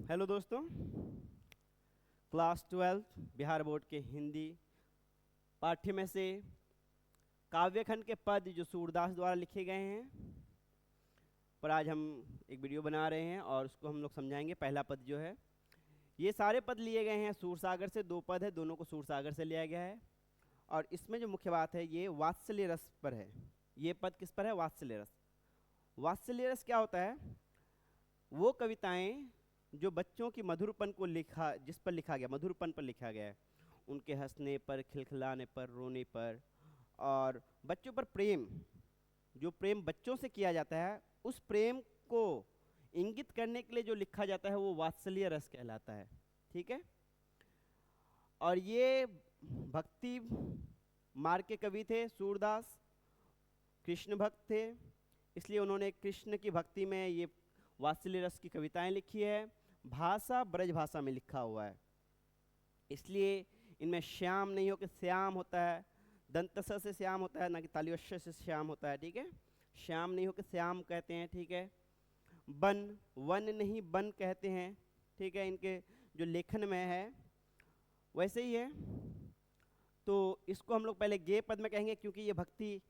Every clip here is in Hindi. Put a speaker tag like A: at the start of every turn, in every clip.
A: हेलो दोस्तों, क्लास 12 बिहार बोर्ड के हिंदी पाठ्य में से काव्यखंड के पद जो सूरदास द्वारा लिखे गए हैं पर आज हम एक वीडियो बना रहे हैं और उसको हम लोग समझाएंगे। पहला पद जो है, ये सारे पद लिए गए हैं सूरसागर से। दो पद है, दोनों को सूरसागर से लिया गया है और इसमें जो मुख्य बात है ये वात्सल्य रस पर है। ये पद किस पर है? वात्सल्य रस। वात्सल्य रस क्या होता है? वो कविताएं जो बच्चों की मधुरपन को लिखा, जिस पर लिखा गया, मधुरपन पर लिखा गया है, उनके हंसने पर, खिलखिलाने पर, रोने पर और बच्चों पर प्रेम, जो प्रेम बच्चों से किया जाता है उस प्रेम को इंगित करने के लिए जो लिखा जाता है वो वात्सल्य रस कहलाता है। ठीक है। और ये भक्ति मार्ग के कवि थे सूरदास, कृष्ण भक्त थे, इसलिए उन्होंने कृष्ण की भक्ति में ये वात्सल्य रस की कविताएं लिखी है। भाषा ब्रज भाषा में लिखा हुआ है, इसलिए इनमें श्याम नहीं हो के श्याम होता है, दंत स से श्याम होता है, ना कि तालिवश से श्याम होता है। ठीक है। श्याम नहीं हो के श्याम कहते हैं। ठीक है। बन, वन नहीं बन कहते हैं। ठीक है। इनके जो लेखन में है वैसे ही है। तो इसको हम लोग पहले गे पद में कहेंगे क्योंकि ये भक्ति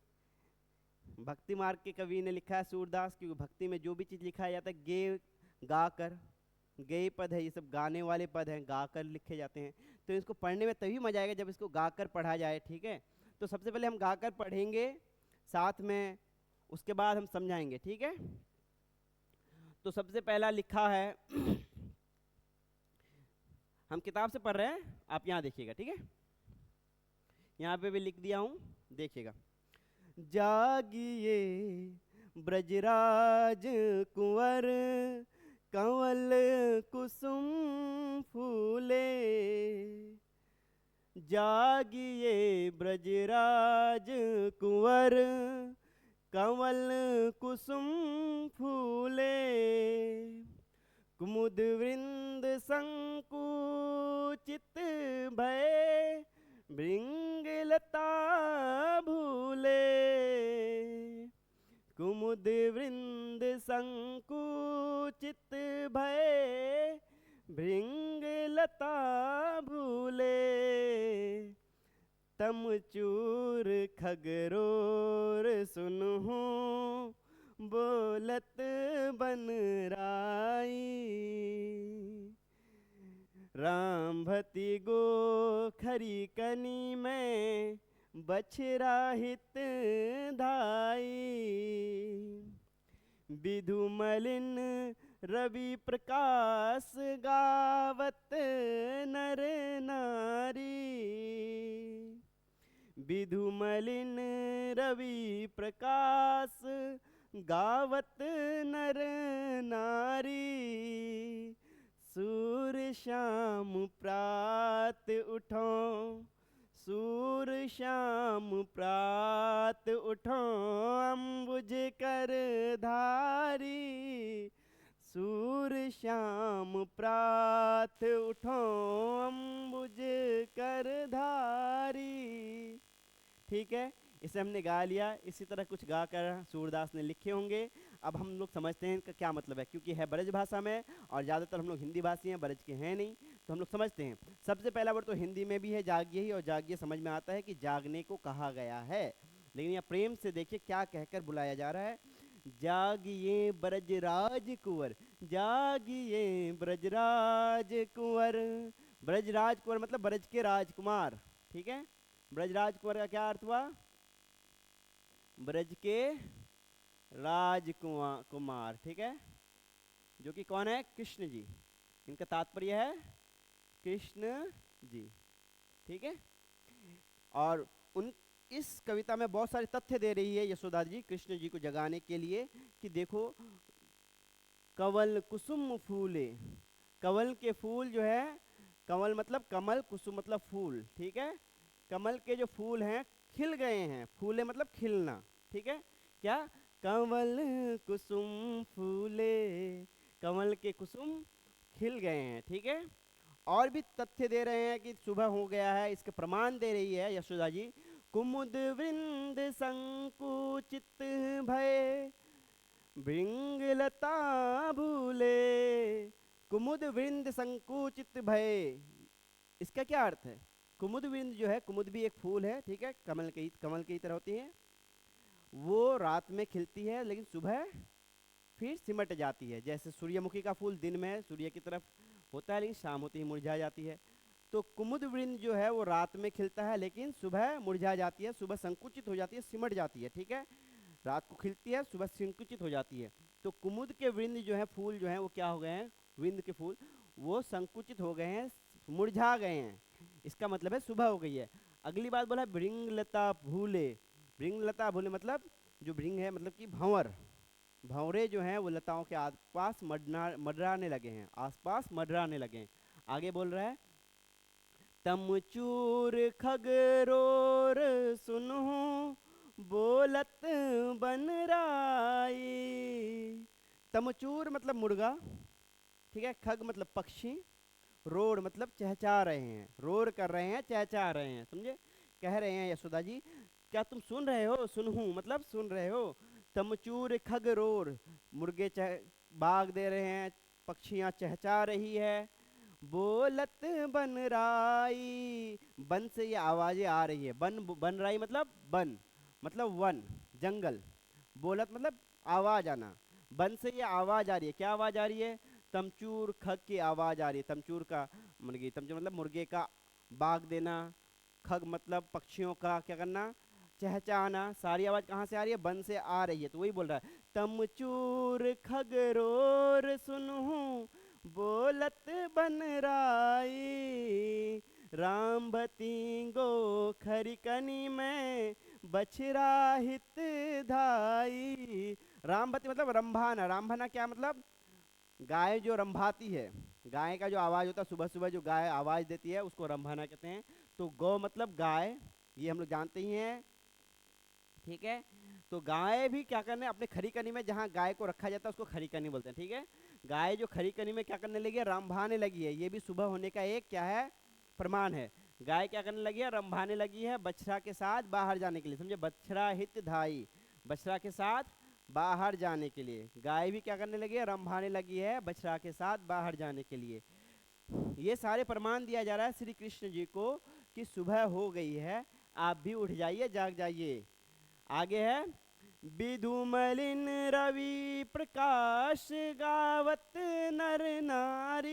A: मार्ग के कवि ने लिखा है सूरदास, क्योंकि भक्ति में जो भी चीज़ लिखा जाता है गे गा कर, गे पद है, ये सब गाने वाले पद हैं, गा कर लिखे जाते हैं। तो इसको पढ़ने में तभी मजा आएगा जब इसको गा कर पढ़ा जाए। ठीक है। तो सबसे पहले हम गा कर पढ़ेंगे साथ में, उसके बाद हम समझाएंगे। ठीक है। तो सबसे पहला लिखा है हम किताब से पढ़ रहे हैं, आप यहाँ देखिएगा। ठीक है। यहाँ पे भी लिख दिया हूँ, देखिएगा। जागिए ब्रजराज कुंवर, कंवल कुसुम फूले। जागिए ब्रजराज कुंवर, कंवल कुसुम फूले। कुमुद वृंद संकुचित भय, भृंगलता भूले। कुमुद वृंद संकुचित भय, भृंगलता भूले। तमचूर खगरोर सुनहु, बोलत बनराई। रामभति गो खरी कनी में, बछराहित धाई। विधु मलिन रवि प्रकाश, गावत नर नारी। विधु मलिन रवि प्रकाश, गावत नर नारी। सूर श्याम प्रात उठो, सूर श्याम प्रात उठो, अम्बुज कर धारी। सूर श्याम प्रात उठो, अम्बुज कर धारी। ठीक है। इसे हमने गा लिया। इसी तरह कुछ गा कर सूरदास ने लिखे होंगे। अब हम लोग समझते हैं इनका क्या मतलब है, क्योंकि है ब्रज भाषा में और ज़्यादातर हम लोग हिंदी भाषी हैं, ब्रज के हैं नहीं, तो हम लोग समझते हैं। सबसे पहला वर्ड तो हिंदी में भी है जागिए ही, और जागिए समझ में आता है कि जागने को कहा गया है, लेकिन यहाँ प्रेम से देखिए क्या कहकर बुलाया जा रहा है। जागिए ब्रजराज कुंवर, जागिए ब्रजराज कुंवर। ब्रजराज कुंवर मतलब ब्रज के राजकुमार। ठीक है। ब्रजराज कुंवर का क्या अर्थ हुआ? ब्रज के राजकुमार। ठीक है। जो कि कौन है? कृष्ण जी। इनका तात्पर्य है कृष्ण जी। ठीक है। और उन इस कविता में बहुत सारे तथ्य दे रही है यशोदा जी कृष्ण जी को जगाने के लिए कि देखो, कंवल कुसुम फूले। कंवल के फूल जो है, कंवल मतलब कमल, कुसुम मतलब फूल। ठीक है। कमल के जो फूल हैं खिल गए हैं, फूले मतलब खिलना। ठीक है। क्या? कंवल कुसुम फूले, कंवल के कुसुम खिल गए हैं। ठीक है। और भी तथ्य दे रहे हैं कि सुबह हो गया है, इसके प्रमाण दे रही है यशोदा जी। कुमुद वृंद संकुचित भय, भृंगलता भूले। कुमुद वृंद संकुचित भय, इसका क्या अर्थ है? कुमुद वृंद जो है, कुमुद भी एक फूल है, ठीक है, कमल की तरह होती है। वो रात में खिलती है लेकिन सुबह फिर सिमट जाती है। जैसे सूर्यमुखी का फूल दिन में सूर्य की तरफ होता है लेकिन शाम होती ही मुरझा जाती है। तो कुमुद वृंद जो है वो रात में खिलता है लेकिन सुबह मुरझा जाती है, सुबह संकुचित हो जाती है, सिमट जाती है, ठीक है। रात को खिलती है, सुबह संकुचित हो जाती है। तो कुमुद के वृंद जो है, फूल जो है वो क्या हो गए हैं, वृंद के फूल वो संकुचित हो गए हैं, मुरझा गए हैं। इसका मतलब है सुबह हो गई है। अगली बात बोला भृंगलता भूले। भृंगलता भूले मतलब जो भृंग है मतलब कि भंवर, भंवरे जो हैं वो लताओं के आसपास मंडराने लगे हैं, आसपास मंडराने लगे हैं। आगे बोल रहा है तमचूर खगरोर सुनहु बोलत बन राई। तमचूर मतलब मुर्गा, ठीक है, खग मतलब पक्षी, रोर मतलब चहचा रहे हैं, रोर कर रहे हैं, चहचा रहे हैं, समझे। कह रहे हैं यशोदा जी क्या तुम सुन रहे हो, सुनहूं मतलब सुन रहे हो। तमचूर खग रोर, मुर्गे बाग दे रहे हैं, पक्षियां चहचा रही है। बोलत बन राई, बन से ये आवाजें आ रही है, बन राई मतलब वन, जंगल। बोलत मतलब आवाज आना, बन से ये आवाज आ रही है। क्या आवाज आ रही है? तमचूर खग की आवाज आ रही है। तमचूर का मुर्गी, तमचूर मतलब मुर्गे का बाग देना, खग मतलब पक्षियों का क्या करना, चहचहाना। सारी आवाज कहाँ से आ रही है? बन से आ रही है। तो वही बोल रहा है तमचूर खगरोर सुनहूं बोलत बन राई। रामबती गो खरिकनी में बछरा हित धाई। रामबती मतलब रंभाना, रंभाना क्या मतलब? गाय जो रंभाती है, गाय का जो आवाज होता है सुबह सुबह जो गाय आवाज देती है उसको रंभाना कहते हैं। तो गौ मतलब गाय, ये हम लोग जानते ही हैं, ठीक है। तो गाय भी क्या करने अपने खरी कनी में, जहाँ गाय को रखा जाता है उसको खरी कनी बोलते हैं, ठीक है। गाय जो खरी कनी में क्या करने लगी है? रंभाने लगी है। ये भी सुबह होने का एक क्या है? प्रमाण है। गाय क्या करने लगी है? रंभाने लगी है बछड़ा के साथ बाहर जाने के लिए, समझे। बछड़ा हित धाई, बछड़ा के साथ बाहर जाने के लिए। गाय भी क्या करने लगी है? रंभाने लगी है बछड़ा के साथ बाहर जाने के लिए। ये सारे प्रमाण दिया जा रहा है श्री कृष्ण जी को कि सुबह हो गई है, आप भी उठ जाइए, जाग जाइए। आगे है विधुमलिन रवि प्रकाश गावत नर नारी।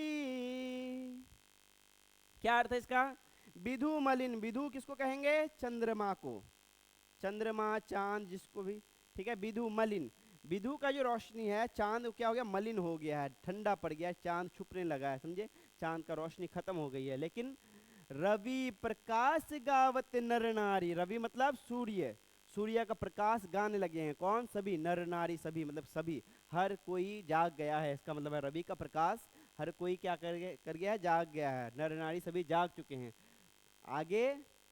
A: क्या अर्थ है इसका? विधु मलिन, विधु किसको कहेंगे? चंद्रमा को, चंद्रमा चांद जिसको भी, ठीक है। विधु मलिन, विधु का जो रोशनी है, चांद क्या हो गया? मलिन हो गया है, ठंडा पड़ गया है, चांद छुपने लगा है, समझे। चांद का रोशनी खत्म हो गई है। लेकिन रवि प्रकाश गावत नर नारी, रवि मतलब सूर्य, सूर्य का प्रकाश गाने लगे हैं। कौन? सभी, नर नारी सभी मतलब सभी, हर कोई जाग गया है। इसका मतलब है रवि का प्रकाश हर कोई क्या कर गया है? जाग गया है, नर नारी सभी जाग चुके हैं। आगे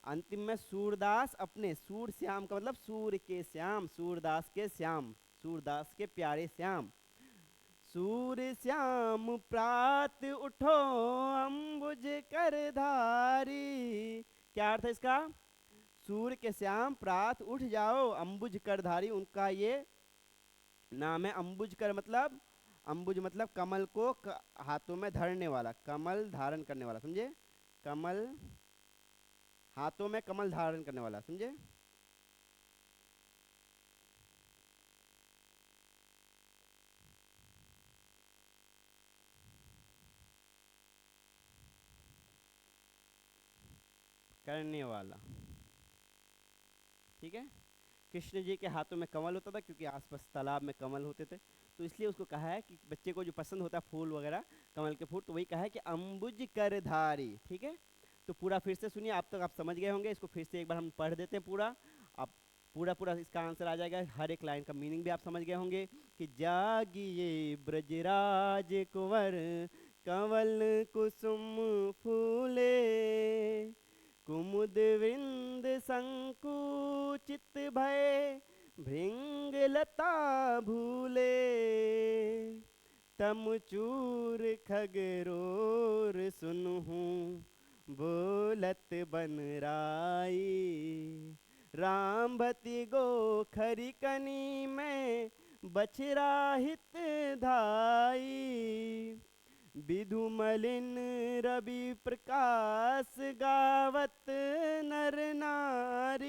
A: अंतिम में सूरदास अपने, सूर श्याम का मतलब सूर्य के श्याम, सूरदास के श्याम, सूरदास के प्यारे श्याम। सूर्य श्याम प्रात उठो अंबुज कर धारी। क्या अर्थ है इसका? सूर्य के श्याम प्रात उठ जाओ, अंबुज करधारी उनका ये नाम है। अंबुज कर मतलब, अंबुज मतलब कमल को हाथों में धरने वाला, कमल धारण करने वाला, समझे। कमल, हाथों में कमल धारण करने वाला, समझे। करने वाला, ठीक है। कृष्ण जी के हाथों में कमल होता था क्योंकि आसपास तालाब में कमल होते थे, तो इसलिए उसको कहा है कि बच्चे को जो पसंद होता है फूल वगैरह, कमल के फूल, तो वही कहा है कि अंबुज करधारी, ठीक है। तो पूरा फिर से सुनिए, अब तक आप समझ गए होंगे। इसको फिर से एक बार हम पढ़ देते हैं पूरा, आप पूरा पूरा इसका आंसर आ जाएगा। हर एक लाइन का मीनिंग भी आप समझ गए होंगे कि जागिए ब्रजराज कुंवर कंवल कुसुम फूले, कुमुद वृंद संकुचित भय भृंगलता भूले। तमचूर खगरोर सुनहूं बोलत बन राई। रामभती गो खरिकनी में बछरा हित धाई। विधुमलिन रवि प्रकाश गावत नर नारी,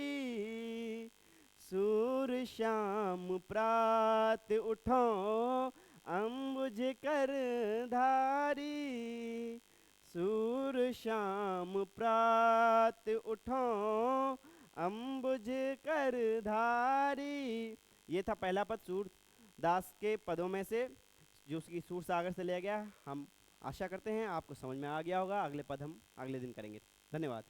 A: सूर श्याम प्रात उठो अम्बुज कर धारी, सूर श्याम प्रात उठो अम्बुज कर धारी। ये था पहला पद सूरदास के पदों में से, जो उसकी सूर सागर से लिया गया। हम आशा करते हैं आपको समझ में आ गया होगा। अगले पद हम अगले दिन करेंगे। धन्यवाद।